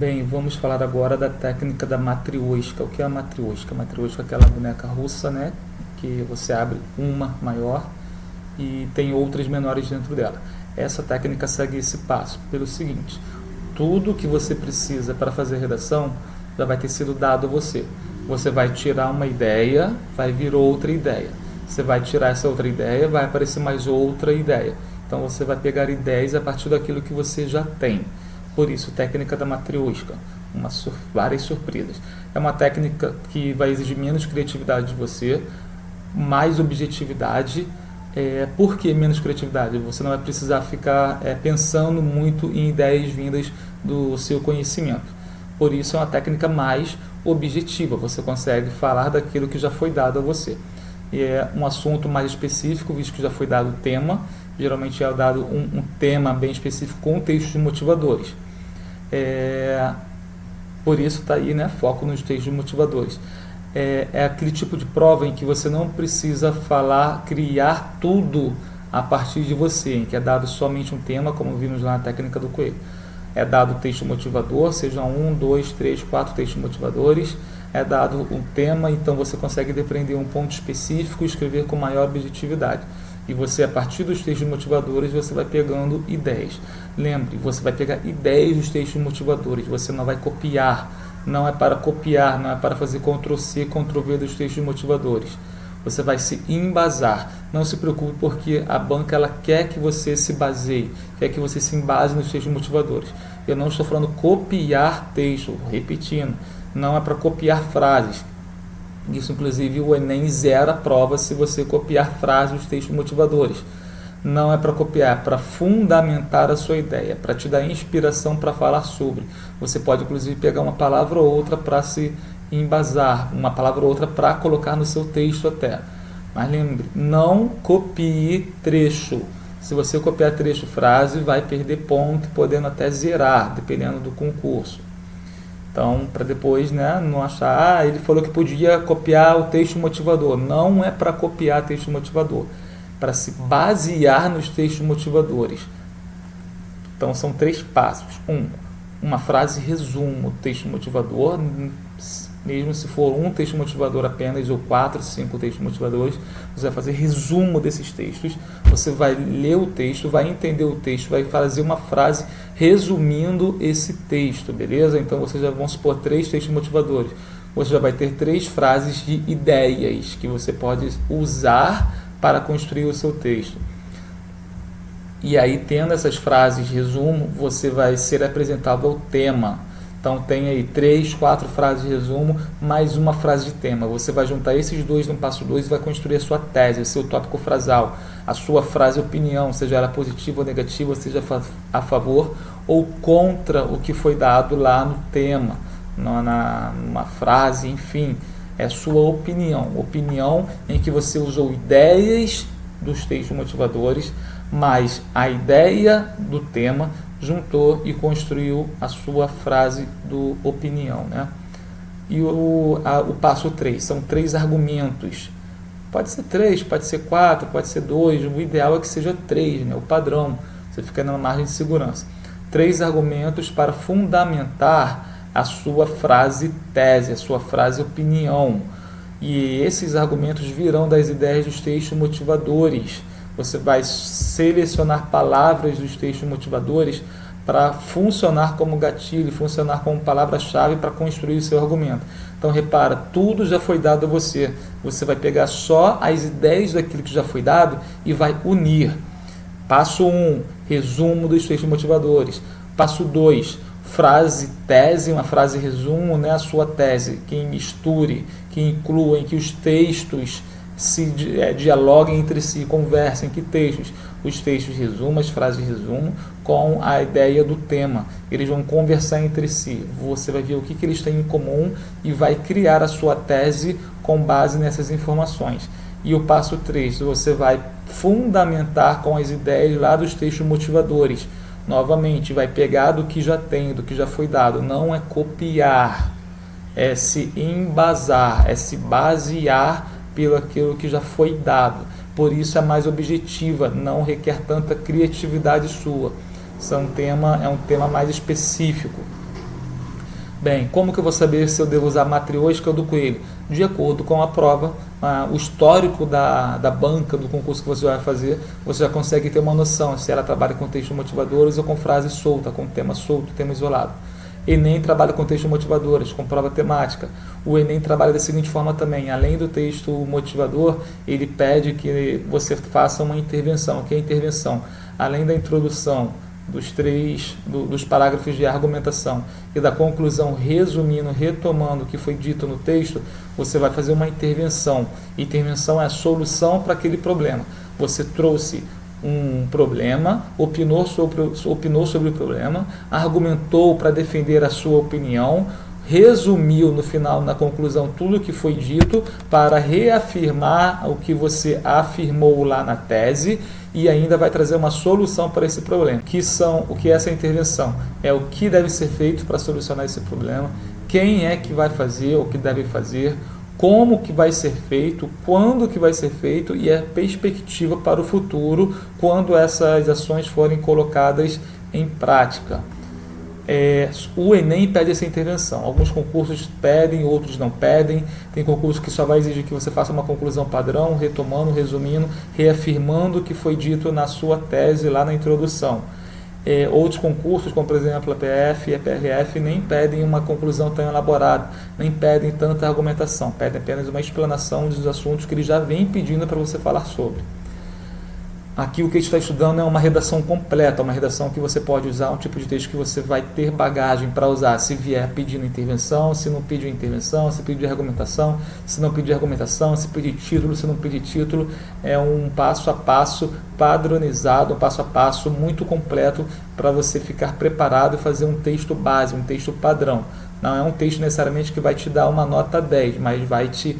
Bem, vamos falar agora da técnica da matrioshka. O que é a matrioshka? A matrioshka é aquela boneca russa, né? Que você abre uma maior e tem outras menores dentro dela. Essa técnica segue esse passo pelo seguinte: tudo que você precisa para fazer a redação já vai ter sido dado a você. Você vai tirar uma ideia, vai vir outra ideia. Você vai tirar essa outra ideia, vai aparecer mais outra ideia. Então você vai pegar ideias a partir daquilo que você já tem. Por isso, técnica da matrioshka, várias surpresas. É uma técnica que vai exigir menos criatividade de você, mais objetividade. Por que menos criatividade? Você não vai precisar ficar pensando muito em ideias vindas do seu conhecimento. Por isso, é uma técnica mais objetiva. Você consegue falar daquilo que já foi dado a você. E é um assunto mais específico, visto que já foi dado o tema. Geralmente é dado um tema bem específico com textos motivadores. Por isso está aí, né, foco nos textos motivadores. É aquele tipo de prova em que você não precisa criar tudo a partir de você, em que é dado somente um tema, como vimos lá na técnica do coelho. É dado o texto motivador, sejam 1, 2, 3, 4 textos motivadores. É dado um tema, então você consegue depreender um ponto específico e escrever com maior objetividade. E você, a partir dos textos motivadores, você vai pegando ideias. Lembre, você vai pegar ideias dos textos motivadores, você não vai copiar. Não é para copiar, não é para fazer Ctrl+C, Ctrl+V dos textos motivadores. Você vai se embasar. Não se preocupe, porque a banca ela quer que você se baseie, quer que você se embase nos textos motivadores. Eu não estou falando copiar texto, repetindo, não é para copiar frases. Isso, inclusive, o Enem zera a prova se você copiar frases dos textos motivadores. Não é para copiar, é para fundamentar a sua ideia, para te dar inspiração para falar sobre. Você pode, inclusive, pegar uma palavra ou outra para se embasar, uma palavra ou outra para colocar no seu texto até. Mas lembre, não copie trecho. Se você copiar trecho, frase, vai perder ponto, podendo até zerar, dependendo do concurso. Então, para depois, né, não achar, ele falou que podia copiar o texto motivador. Não é para copiar texto motivador, para se basear nos textos motivadores. Então, são 3 passos. Uma frase resumo o texto motivador, mesmo se for um texto motivador apenas, ou 4, 5 textos motivadores, você vai fazer resumo desses textos, você vai ler o texto, vai entender o texto, vai fazer uma frase resumindo esse texto, beleza? Então, vocês já vão supor 3 textos motivadores, você já vai ter 3 frases de ideias que você pode usar para construir o seu texto. E aí, tendo essas frases de resumo, você vai ser apresentado ao tema. Então, tem aí 3, 4 frases de resumo, mais uma frase de tema. Você vai juntar esses dois no passo 2 e vai construir a sua tese, o seu tópico frasal, a sua frase opinião, seja ela positiva ou negativa, seja a favor ou contra o que foi dado lá no tema, numa frase, enfim. É sua opinião. Opinião em que você usou ideias dos textos motivadores, mais a ideia do tema, juntou e construiu a sua frase do opinião, né? E o passo 3, são 3 argumentos. Pode ser 3, pode ser 4, pode ser 2, o ideal é que seja 3, né? O padrão, você fica na margem de segurança. 3 argumentos para fundamentar a sua frase tese, a sua frase opinião. E esses argumentos virão das ideias dos textos motivadores. Você vai selecionar palavras dos textos motivadores para funcionar como gatilho, funcionar como palavra-chave para construir o seu argumento. Então, repara, tudo já foi dado a você. Você vai pegar só as ideias daquilo que já foi dado e vai unir. Passo 1, resumo dos textos motivadores. Passo 2, frase tese, uma frase resumo, né, a sua tese, que misture, que inclua, em que os textos se dialoguem entre si, conversem. Que textos? Os textos resumo, as frases resumo, com a ideia do tema. Eles vão conversar entre si. Você vai ver o que eles têm em comum e vai criar a sua tese com base nessas informações. E o passo 3, você vai fundamentar com as ideias lá dos textos motivadores. Novamente, vai pegar do que já tem, do que já foi dado. Não é copiar, é se embasar, é se basear pelo aquilo que já foi dado. Por isso é mais objetiva, não requer tanta criatividade sua. É um tema mais específico. Bem, como que eu vou saber se eu devo usar a matriosca ou do coelho? De acordo com a prova, o histórico da banca, do concurso que você vai fazer, você já consegue ter uma noção se ela trabalha com textos motivadores ou com frase solta, com tema solto, tema isolado. Enem trabalha com textos motivadores, com prova temática. O Enem trabalha da seguinte forma também: além do texto motivador, ele pede que você faça uma intervenção. O que é intervenção? Além da introdução, dos parágrafos de argumentação e da conclusão, resumindo, retomando o que foi dito no texto, você vai fazer uma intervenção. Intervenção é a solução para aquele problema. Você trouxe um problema, opinou sobre o problema, argumentou para defender a sua opinião, resumiu no final, na conclusão, tudo o que foi dito para reafirmar o que você afirmou lá na tese, e ainda vai trazer uma solução para esse problema. O que é essa intervenção? É o que deve ser feito para solucionar esse problema, quem é que vai fazer, o que deve fazer, como que vai ser feito, quando que vai ser feito e a perspectiva para o futuro quando essas ações forem colocadas em prática. O Enem pede essa intervenção. Alguns concursos pedem, outros não pedem. Tem concurso que só vai exigir que você faça uma conclusão padrão, retomando, resumindo, reafirmando o que foi dito na sua tese lá na introdução. Outros concursos, como por exemplo a PF e a PRF, nem pedem uma conclusão tão elaborada, nem pedem tanta argumentação, pedem apenas uma explanação dos assuntos que eles já vêm pedindo para você falar sobre. Aqui o que a gente está estudando é uma redação completa, uma redação que você pode usar, um tipo de texto que você vai ter bagagem para usar, se vier pedindo intervenção, se não pedir intervenção, se pedir argumentação, se não pedir argumentação, se pedir título, se não pedir título. É um passo a passo padronizado, um passo a passo muito completo para você ficar preparado e fazer um texto base, um texto padrão. Não é um texto necessariamente que vai te dar uma nota 10, mas vai te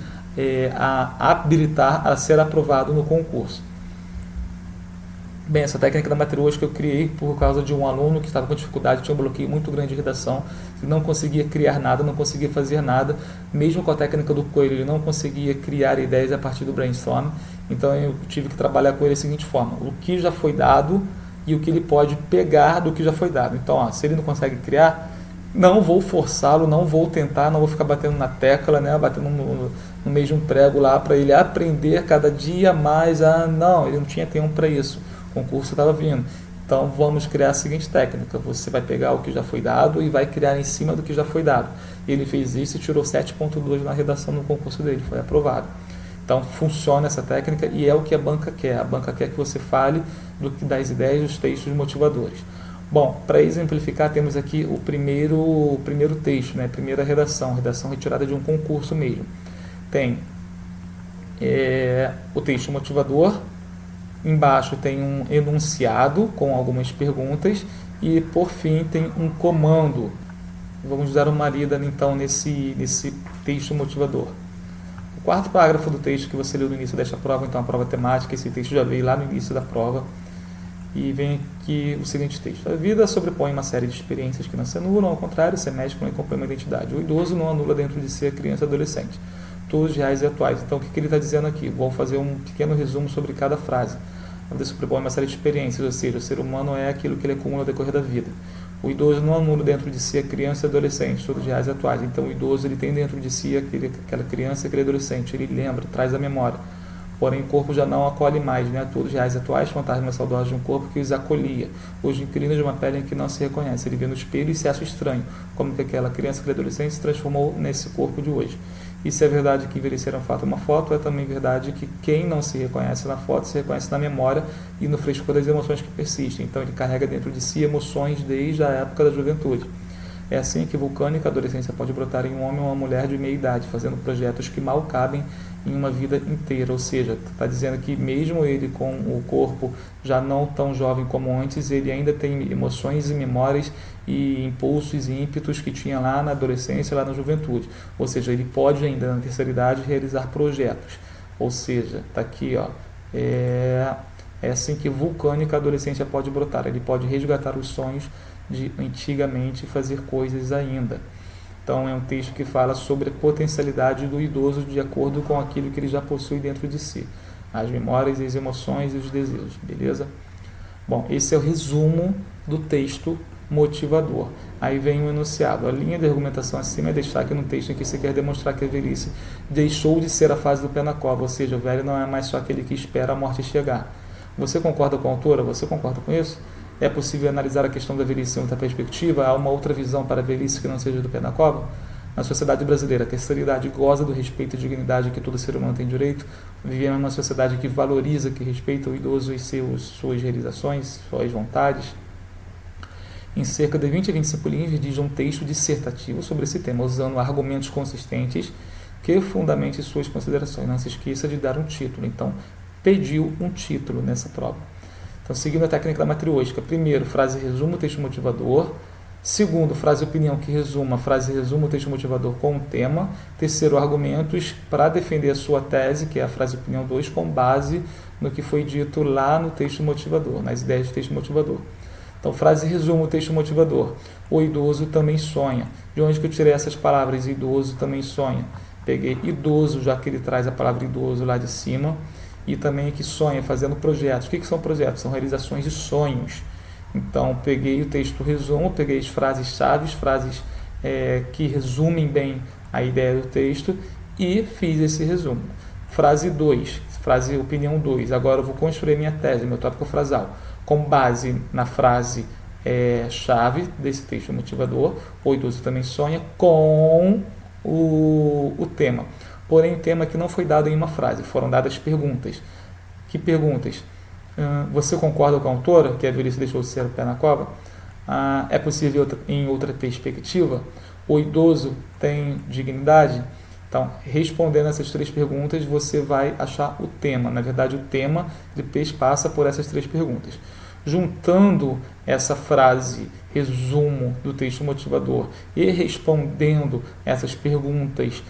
habilitar a ser aprovado no concurso. Bem, essa técnica da matriosca eu criei por causa de um aluno que estava com dificuldade, tinha um bloqueio muito grande de redação, não conseguia criar nada, não conseguia fazer nada, mesmo com a técnica do coelho, ele não conseguia criar ideias a partir do brainstorm. Então eu tive que trabalhar com ele da seguinte forma: o que já foi dado e o que ele pode pegar do que já foi dado. Então, se ele não consegue criar, não vou forçá-lo, não vou tentar, não vou ficar batendo na tecla, né, batendo no meio de um prego lá para ele aprender cada dia mais. Não, ele não tinha tempo para isso. O concurso estava vindo. Então vamos criar a seguinte técnica: você vai pegar o que já foi dado e vai criar em cima do que já foi dado. Ele fez isso e tirou 7.2 na redação no concurso dele, foi aprovado. Então funciona essa técnica e é o que a banca quer. A banca quer que você fale das ideias dos textos motivadores. Bom, para exemplificar, temos aqui o primeiro texto, né? Primeira redação retirada de um concurso mesmo. Tem o texto motivador. Embaixo tem um enunciado com algumas perguntas e, por fim, tem um comando. Vamos dar uma lida, então, nesse texto motivador. O quarto parágrafo do texto que você leu no início desta prova, então a prova temática, esse texto já veio lá no início da prova. E vem aqui o seguinte texto: a vida sobrepõe uma série de experiências que não se anulam, ao contrário, se mesclam e complementam a identidade. O idoso não anula dentro de si a criança e adolescente, todos reais e atuais. Então, o que ele está dizendo aqui? Vou fazer um pequeno resumo sobre cada frase. A vida sobrepõe uma série de experiências, ou seja, o ser humano é aquilo que ele acumula ao decorrer da vida. O idoso não anula dentro de si a criança e adolescente, todos reais e atuais. Então, o idoso ele tem dentro de si aquela criança e aquele adolescente, ele lembra, traz a memória. Porém, o corpo já não acolhe mais, né? Todos reais e atuais, fantasmas saudosos de um corpo que os acolhia. Hoje, inquilino de uma pele em que não se reconhece. Ele vê no espelho e se acha estranho, como que aquela criança, aquele adolescente se transformou nesse corpo de hoje. E se é verdade que envelhecer é um fato, uma foto, é também verdade que quem não se reconhece na foto se reconhece na memória e no frescor das emoções que persistem. Então, ele carrega dentro de si emoções desde a época da juventude. É assim que vulcânica a adolescência pode brotar em um homem ou uma mulher de meia idade, fazendo projetos que mal cabem em uma vida inteira. Ou seja, está dizendo que mesmo ele com o corpo já não tão jovem como antes, ele ainda tem emoções e memórias e impulsos e ímpetos que tinha lá na adolescência, lá na juventude. Ou seja, ele pode ainda na terceira idade realizar projetos. Ou seja, está aqui, é assim que vulcânica a adolescência pode brotar. Ele pode resgatar os sonhos de antigamente e fazer coisas ainda. Então é um texto que fala sobre a potencialidade do idoso de acordo com aquilo que ele já possui dentro de si, as memórias, as emoções e os desejos, beleza? Bom, esse é o resumo do texto motivador. Aí vem o enunciado. A linha de argumentação acima é destaque no texto em que se quer demonstrar que a velhice deixou de ser a fase do pé na cova, ou seja, o velho não é mais só aquele que espera a morte chegar. Você concorda com a autora? Você concorda com isso? É possível analisar a questão da velhice em outra perspectiva? Há uma outra visão para a velhice que não seja do pé na cova? Na sociedade brasileira, a terceira idade goza do respeito e dignidade que todo ser humano tem direito. Vivemos numa sociedade que valoriza, que respeita o idoso e suas realizações, suas vontades. Em cerca de 20 a 25 linhas, redige um texto dissertativo sobre esse tema, usando argumentos consistentes que fundamente suas considerações. Não se esqueça de dar um título. Então, pediu um título nessa prova. Então, seguindo a técnica da matriosca, primeiro, frase resumo, texto motivador. Segundo, frase opinião que resuma, frase resumo, texto motivador com o tema. Terceiro, argumentos para defender a sua tese, que é a frase opinião 2, com base no que foi dito lá no texto motivador, nas ideias do texto motivador. Então, frase resumo, texto motivador. O idoso também sonha. De onde que eu tirei essas palavras? Idoso também sonha. Peguei idoso, já que ele traz a palavra idoso lá de cima. E também que sonha, fazendo projetos. O que são projetos? São realizações de sonhos. Então, peguei o texto resumo, peguei as frases-chave, frases que resumem bem a ideia do texto e fiz esse resumo. Frase 2, frase opinião 2. Agora eu vou construir minha tese, meu tópico frasal, com base na frase chave desse texto motivador, o idoso também sonha, com o tema. Porém, o tema que não foi dado em uma frase, foram dadas perguntas. Que perguntas? Você concorda com a autora, que a velhice deixou de ser o pé na cova? É possível em outra perspectiva? O idoso tem dignidade? Então, respondendo essas três perguntas, você vai achar o tema. Na verdade, o tema depois passa por essas três perguntas. Juntando essa frase, resumo do texto motivador, e respondendo essas perguntas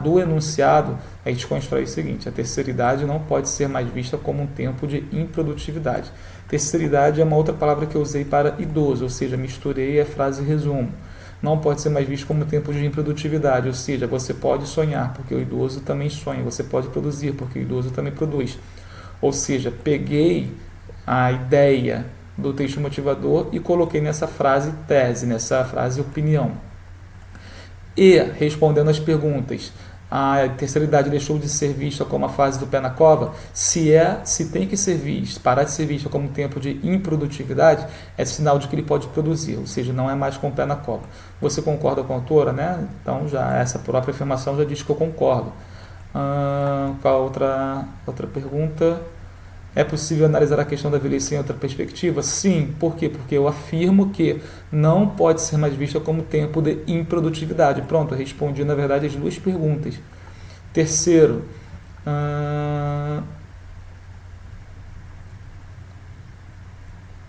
do enunciado, a gente constrói o seguinte: a terceira idade não pode ser mais vista como um tempo de improdutividade. Terceira idade é uma outra palavra que eu usei para idoso, ou seja, misturei a frase resumo. Não pode ser mais visto como tempo de improdutividade, ou seja, você pode sonhar, porque o idoso também sonha, você pode produzir, porque o idoso também produz. Ou seja, peguei a ideia do texto motivador e coloquei nessa frase tese, nessa frase opinião. E, respondendo às perguntas, a terceira idade deixou de ser vista como a fase do pé na cova? Se tem que ser vista, parar de ser vista como tempo de improdutividade, é sinal de que ele pode produzir, ou seja, não é mais com o pé na cova. Você concorda com a autora, né? Então, já essa própria afirmação já diz que eu concordo. Qual outra pergunta? É possível analisar a questão da velhice em outra perspectiva? Sim. Por quê? Porque eu afirmo que não pode ser mais vista como tempo de improdutividade. Pronto, eu respondi, na verdade, as duas perguntas. Terceiro,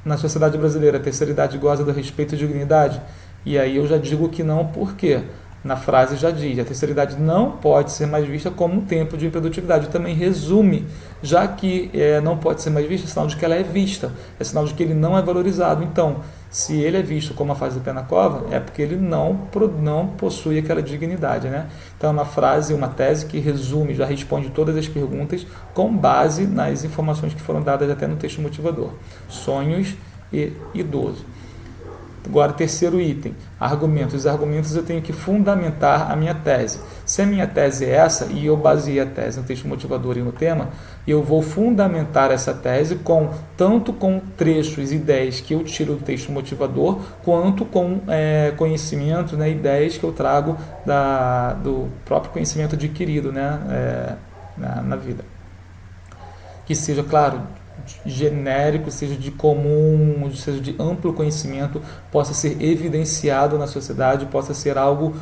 na sociedade brasileira, a terceira idade goza do respeito e dignidade? E aí eu já digo que não, por quê? Na frase já diz, a terceira idade não pode ser mais vista como um tempo de improdutividade. Também resume, já que não pode ser mais vista, é sinal de que ela é vista, é sinal de que ele não é valorizado. Então, se ele é visto como a fase do pé na cova, é porque ele não possui aquela dignidade, né? Então, é uma frase, uma tese que resume, já responde todas as perguntas com base nas informações que foram dadas até no texto motivador. Sonhos e idoso. Agora, terceiro item, argumentos. Os argumentos eu tenho que fundamentar a minha tese. Se a minha tese é essa, e eu baseei a tese no texto motivador e no tema, eu vou fundamentar essa tese tanto com trechos, ideias que eu tiro do texto motivador, quanto com conhecimentos, né, ideias que eu trago do próprio conhecimento adquirido, né, na vida. Que seja, claro, genérico, seja de comum, seja de amplo conhecimento, possa ser evidenciado na sociedade, possa ser algo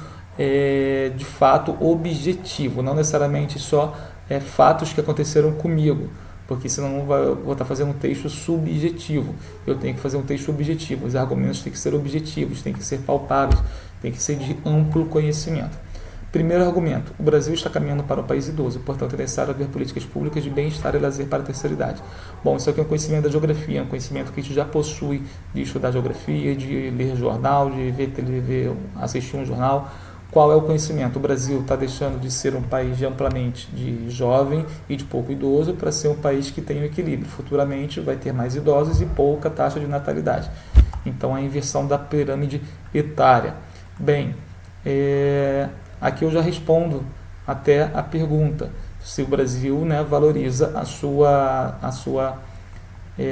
de fato objetivo, não necessariamente só fatos que aconteceram comigo, porque senão eu vou estar fazendo um texto subjetivo. Eu tenho que fazer um texto objetivo, os argumentos têm que ser objetivos, têm que ser palpáveis, têm que ser de amplo conhecimento. Primeiro argumento: o Brasil está caminhando para um país idoso, portanto é necessário haver políticas públicas de bem-estar e lazer para a terceira idade. Bom, isso aqui é um conhecimento da geografia, um conhecimento que a gente já possui de estudar geografia, de ler jornal, de assistir um jornal. Qual é o conhecimento? O Brasil está deixando de ser um país amplamente de jovem e de pouco idoso para ser um país que tem um equilíbrio. Futuramente vai ter mais idosos e pouca taxa de natalidade. Então, a inversão da pirâmide etária. Bem, aqui eu já respondo até a pergunta se o Brasil, né, valoriza a sua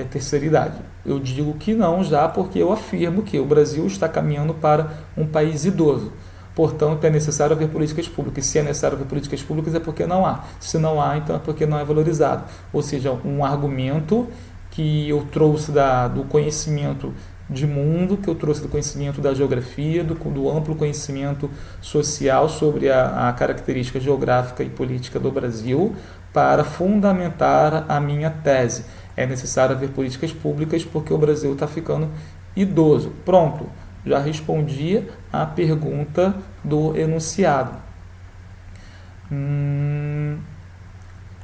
terceira idade. Eu digo que não, já porque eu afirmo que o Brasil está caminhando para um país idoso. Portanto, é necessário haver políticas públicas. Se é necessário haver políticas públicas, é porque não há. Se não há, então é porque não é valorizado. Ou seja, um argumento que eu trouxe do conhecimento de mundo, que eu trouxe do conhecimento da geografia, do amplo conhecimento social sobre a característica geográfica e política do Brasil, para fundamentar a minha tese. É necessário haver políticas públicas porque o Brasil está ficando idoso. Pronto, já respondi a pergunta do enunciado.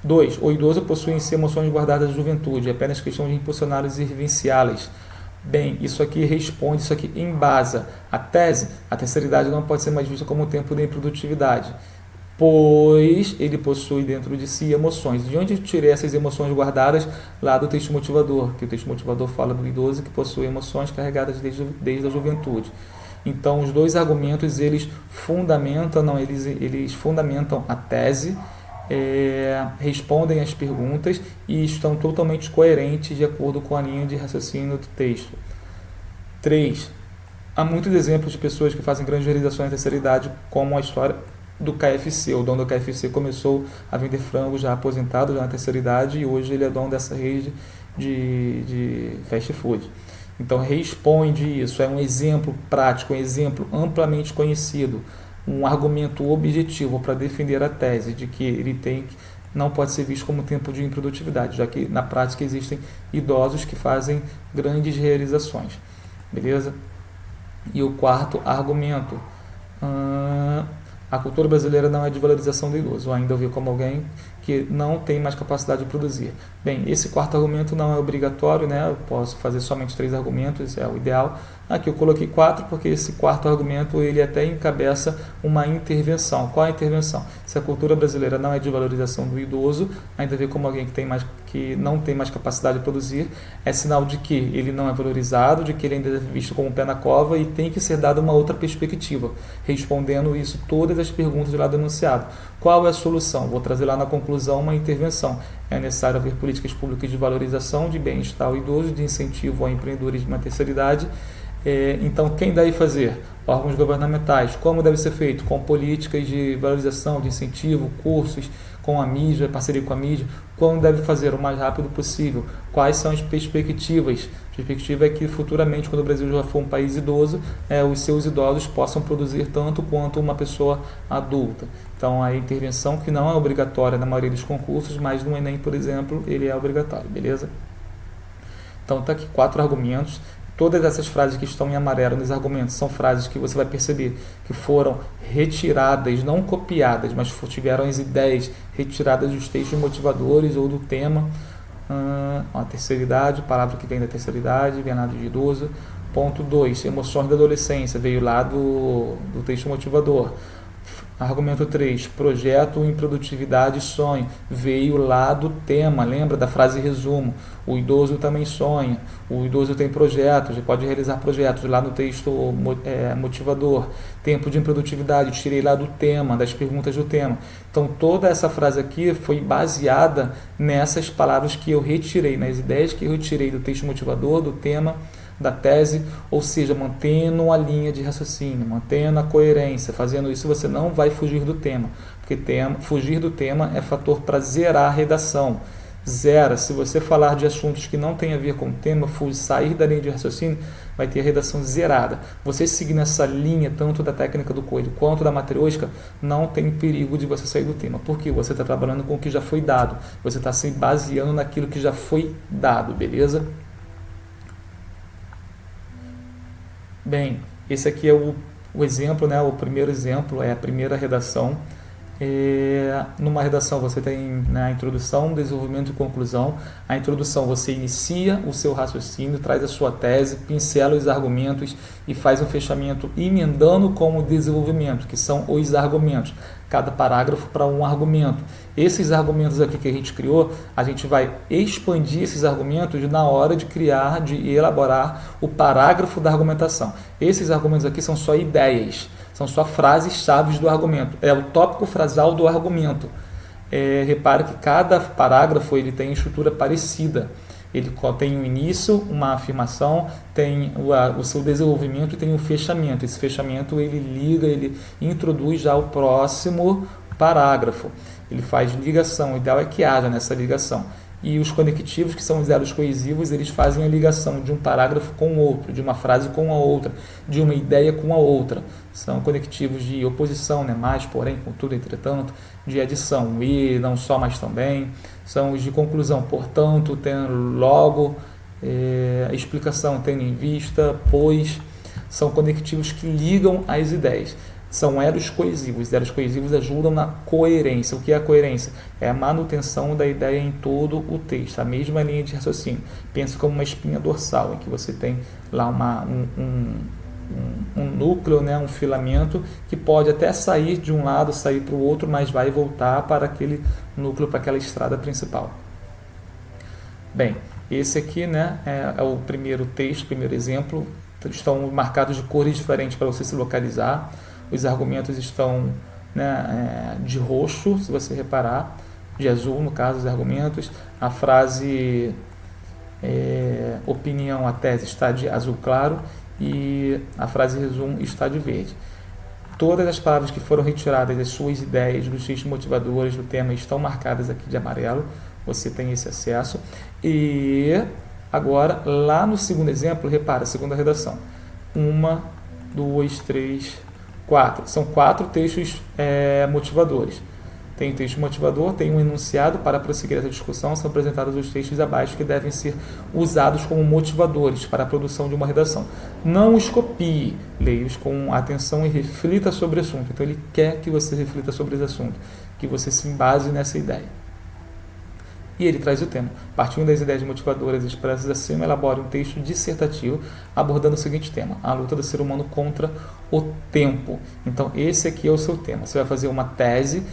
2. O idoso possui em si emoções guardadas da juventude, é apenas questão de impulsioná-las e vivenciá-las. Bem, isso aqui responde, isso aqui embasa a tese. A terceira idade não pode ser mais vista como tempo de improdutividade, pois ele possui dentro de si emoções. De onde eu tirei essas emoções guardadas? Lá do texto motivador, que o texto motivador fala do idoso que possui emoções carregadas desde a juventude. Então, os dois argumentos, eles fundamentam a tese, respondem às perguntas e estão totalmente coerentes de acordo com a linha de raciocínio do texto. 3. Há muitos exemplos de pessoas que fazem grandes realizações na terceira idade, como a história do KFC. O dono do KFC começou a vender frango já aposentado, já na terceira idade, e hoje ele é dono dessa rede de fast food. Então, responde isso, é um exemplo prático, um exemplo amplamente conhecido, um argumento objetivo para defender a tese de que não pode ser visto como tempo de improdutividade, já que na prática existem idosos que fazem grandes realizações. Beleza? E o quarto argumento, a cultura brasileira não é de valorização do idoso, ou ainda eu vi como alguém que não tem mais capacidade de produzir. Bem, esse quarto argumento não é obrigatório, né? Eu posso fazer somente 3 argumentos, é o ideal. Aqui eu coloquei 4 porque esse quarto argumento ele até encabeça uma intervenção. Qual é a intervenção? Se a cultura brasileira não é de valorização do idoso, ainda vê como alguém que não tem mais capacidade de produzir, é sinal de que ele não é valorizado, de que ele ainda é visto como um pé na cova e tem que ser dada uma outra perspectiva, respondendo isso todas as perguntas lá do enunciado. Qual é a solução? Vou trazer lá na conclusão uma intervenção. É necessário haver políticas públicas de valorização, de bem-estar ao idoso, de incentivo ao empreendedorismo na terceira idade. Então, quem deve fazer? Órgãos governamentais. Como deve ser feito? Com políticas de valorização, de incentivo, cursos, com a mídia, parceria com a mídia. Como deve fazer? O mais rápido possível. Quais são as perspectivas? A perspectiva é que futuramente, quando o Brasil já for um país idoso, os seus idosos possam produzir tanto quanto uma pessoa adulta. Então, a intervenção que não é obrigatória na maioria dos concursos, mas no Enem, por exemplo, ele é obrigatório, beleza? Então, está aqui 4 argumentos. Todas essas frases que estão em amarelo nos argumentos são frases que você vai perceber que foram retiradas, não copiadas, mas tiveram as ideias retiradas dos textos motivadores ou do tema. A terceira idade, palavra que vem da terceira idade, venado de idoso. Ponto 2, emoções da adolescência, veio lá do texto motivador. Argumento 3, projeto, improdutividade e sonho, veio lá do tema, lembra da frase resumo, o idoso também sonha, o idoso tem projetos, ele pode realizar projetos, lá no texto motivador. Tempo de improdutividade, tirei lá do tema, das perguntas do tema. Então toda essa frase aqui foi baseada nessas palavras que eu retirei, nas ideias que eu retirei do texto motivador, do tema, da tese, ou seja, mantendo a linha de raciocínio, mantendo a coerência. Fazendo isso você não vai fugir do tema, porque fugir do tema é fator para zerar a redação. Zera, se você falar de assuntos que não tem a ver com o tema, sair da linha de raciocínio, vai ter a redação zerada. Você seguir nessa linha, tanto da técnica do coelho quanto da matriosca, não tem perigo de você sair do tema, porque você está trabalhando com o que já foi dado, você está se baseando naquilo que já foi dado, beleza? Bem, esse aqui é o exemplo, né? O primeiro exemplo é a primeira redação. Numa redação você tem, né, a introdução, desenvolvimento e conclusão. A introdução você inicia o seu raciocínio, traz a sua tese, pincela os argumentos e faz um fechamento emendando com o desenvolvimento, que são os argumentos. Cada parágrafo para um argumento. Esses argumentos aqui que a gente criou, a gente vai expandir esses argumentos na hora de criar, de elaborar o parágrafo da argumentação. Esses argumentos aqui são só ideias, são só frases-chave do argumento. É o tópico frasal do argumento. Repare que cada parágrafo ele tem estrutura parecida. Ele tem um início, uma afirmação, tem o seu desenvolvimento e tem um fechamento. Esse fechamento ele liga, ele introduz já o próximo parágrafo. Ele faz ligação, o ideal é que haja nessa ligação. E os conectivos, que são os elos coesivos, eles fazem a ligação de um parágrafo com o outro, de uma frase com a outra, de uma ideia com a outra. São conectivos de oposição, né? Mais, porém, contudo, entretanto, de adição, e, não só, mas também. São os de conclusão, portanto, tendo logo, explicação, tendo em vista, pois. São conectivos que ligam as ideias. São elos coesivos. Os elos coesivos ajudam na coerência. O que é a coerência? É a manutenção da ideia em todo o texto, a mesma linha de raciocínio. Pensa como uma espinha dorsal, em que você tem lá um núcleo, né, um filamento, que pode até sair de um lado, sair para o outro, mas vai voltar para aquele núcleo, para aquela estrada principal. Bem, esse aqui, né, é o primeiro texto, primeiro exemplo. Estão marcados de cores diferentes para você se localizar. Os argumentos estão, né, de roxo, se você reparar, de azul, no caso, os argumentos. A frase opinião, a tese, está de azul claro e a frase resumo está de verde. Todas as palavras que foram retiradas das suas ideias, dos textos motivadores do tema, estão marcadas aqui de amarelo. Você tem esse acesso. E agora, lá no segundo exemplo, repara, segunda redação. 1, 2, 3, 4. São 4 textos motivadores. Tem o texto motivador, tem um enunciado para prosseguir essa discussão, são apresentados os textos abaixo que devem ser usados como motivadores para a produção de uma redação. Não os copie, leia-os com atenção e reflita sobre o assunto. Então ele quer que você reflita sobre esse assunto, que você se embase nessa ideia. E ele traz o tema. Partindo das ideias motivadoras expressas acima, elabore um texto dissertativo abordando o seguinte tema: a luta do ser humano contra o tempo. Então esse aqui é o seu tema. Você vai fazer uma tese.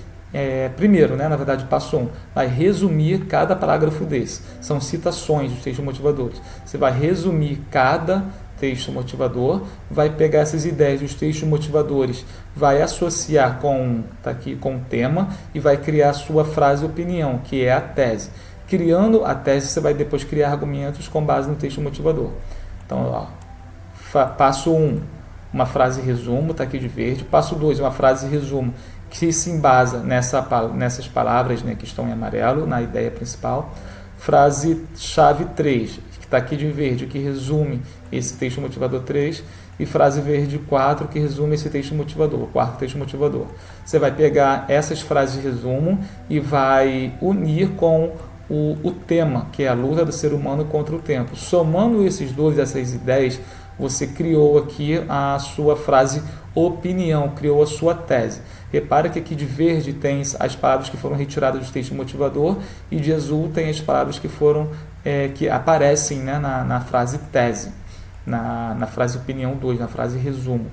Primeiro, né, na verdade, passo 1, vai resumir cada parágrafo desse. São citações dos textos motivadores. Você vai resumir cada texto motivador, vai pegar essas ideias dos textos motivadores, vai associar com o tema e vai criar a sua frase opinião, que é a tese. Criando a tese, você vai depois criar argumentos com base no texto motivador. Então, passo 1, uma frase resumo, está aqui de verde. Passo 2, uma frase resumo, que se embasa nessas palavras, né, que estão em amarelo, na ideia principal. Frase-chave 3, que está aqui de verde, que resume esse texto motivador 3. E frase verde 4, que resume esse texto motivador, o quarto texto motivador. Você vai pegar essas frases de resumo e vai unir com o tema, que é a luta do ser humano contra o tempo. Somando essas ideias, você criou aqui a sua frase opinião, criou a sua tese. Repara que aqui de verde tem as palavras que foram retiradas do texto motivador e de azul tem as palavras que aparecem, né, na frase tese, na frase opinião 2, na frase resumo.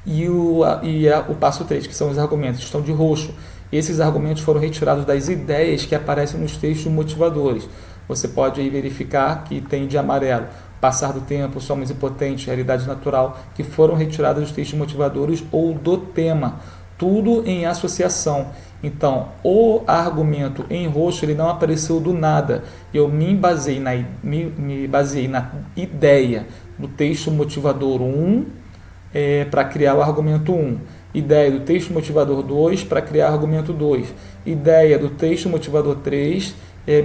E o passo 3, que são os argumentos, estão de roxo. Esses argumentos foram retirados das ideias que aparecem nos textos motivadores. Você pode aí verificar que tem de amarelo passar do tempo, somos impotentes, realidade natural, que foram retiradas dos textos motivadores ou do tema, tudo em associação. Então, o argumento em roxo ele não apareceu do nada. Eu me baseei na ideia do texto motivador 1 para criar o argumento 1. Ideia do texto motivador 2 para criar o argumento 2. Ideia do texto motivador 3,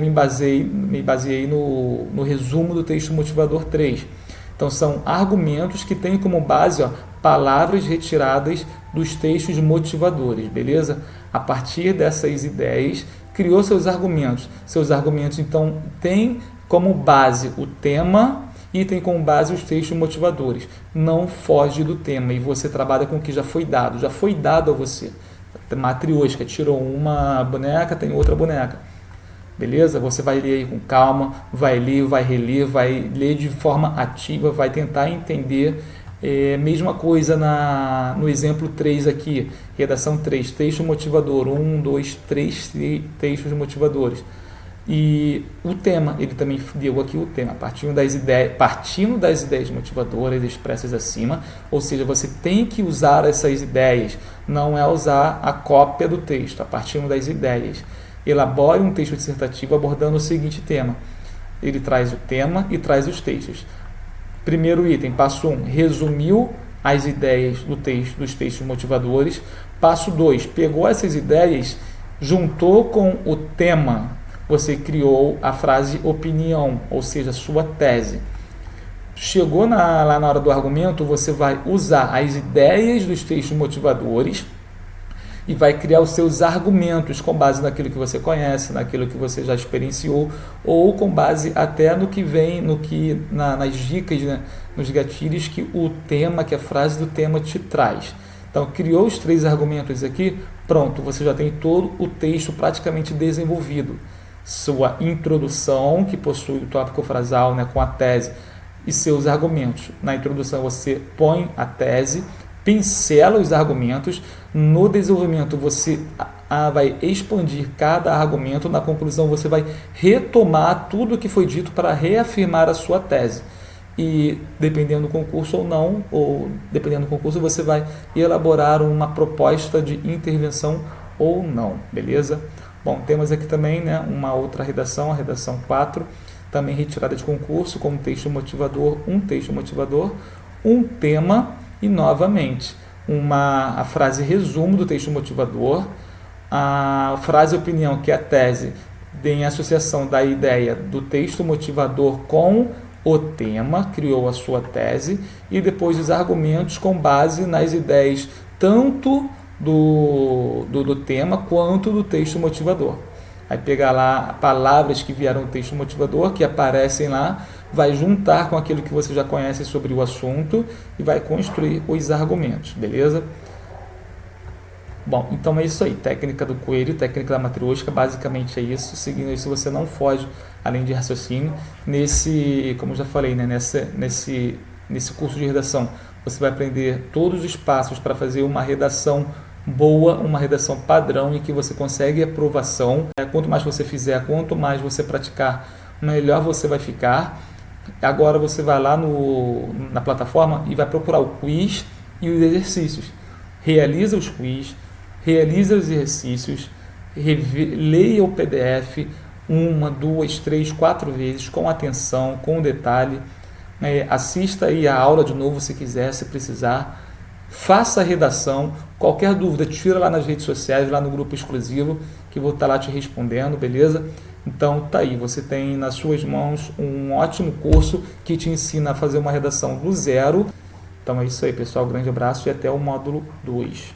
me baseei no resumo do texto motivador 3. Então, são argumentos que têm como base palavras retiradas dos textos motivadores, beleza? A partir dessas ideias, criou seus argumentos. Seus argumentos, então, têm como base o tema e tem como base os textos motivadores. Não foge do tema e você trabalha com o que já foi dado a você. matriosca, tirou uma boneca, tem outra boneca. Beleza? Você vai ler aí com calma, vai ler, vai reler, vai ler de forma ativa, vai tentar entender. Mesma coisa no exemplo 3 aqui, redação 3, texto motivador, 1, 2, 3 textos motivadores. E o tema, ele também deu aqui o tema, partindo das ideias motivadoras expressas acima, ou seja, você tem que usar essas ideias, não é usar a cópia do texto, a partir das ideias. Elabore um texto dissertativo abordando o seguinte tema. Ele traz o tema e traz os textos. Primeiro item, passo 1, resumiu as ideias dos textos motivadores. Passo 2, pegou essas ideias, juntou com o tema, você criou a frase opinião, ou seja, sua tese. Chegou lá na hora do argumento, você vai usar as ideias dos textos motivadores e vai criar os seus argumentos com base naquilo que você conhece, naquilo que você já experienciou, ou com base até no que vem, nas dicas, né, nos gatilhos que o tema, que a frase do tema te traz. Então, criou os 3 argumentos aqui, pronto, você já tem todo o texto praticamente desenvolvido. Sua introdução, que possui o tópico frasal, né, com a tese, e seus argumentos. Na introdução você põe a tese, pincela os argumentos, no desenvolvimento você vai expandir cada argumento, na conclusão você vai retomar tudo o que foi dito para reafirmar a sua tese. E dependendo do concurso ou não, ou dependendo do concurso, você vai elaborar uma proposta de intervenção ou não, beleza? Bom, temos aqui também, né, uma outra redação, a redação 4, também retirada de concurso, como texto motivador, um tema e, novamente, a frase resumo do texto motivador, a frase opinião, que é a tese, em associação da ideia do texto motivador com o tema, criou a sua tese, e depois os argumentos com base nas ideias tanto do tema quanto do texto motivador. Aí pegar lá palavras que vieram do texto motivador, que aparecem lá, vai juntar com aquilo que você já conhece sobre o assunto e vai construir os argumentos, beleza? Bom, então é isso aí, técnica do coelho, técnica da matriosca, basicamente é isso. Seguindo isso, você não foge além de raciocínio. Como eu já falei, né, nesse curso de redação, você vai aprender todos os passos para fazer uma redação boa, uma redação padrão e que você consegue aprovação. Quanto mais você fizer, quanto mais você praticar, melhor você vai ficar. Agora você vai lá na plataforma e vai procurar o quiz e os exercícios. Realiza os quiz, realiza os exercícios, leia o PDF 1, 2, 3, 4 vezes, com atenção, com detalhe. Assista aí a aula de novo se quiser, se precisar. Faça a redação. Qualquer dúvida, tira lá nas redes sociais, lá no grupo exclusivo, que vou estar lá te respondendo, beleza? Então, tá aí, você tem nas suas mãos um ótimo curso que te ensina a fazer uma redação do zero. Então é isso aí, pessoal. Grande abraço e até o módulo 2.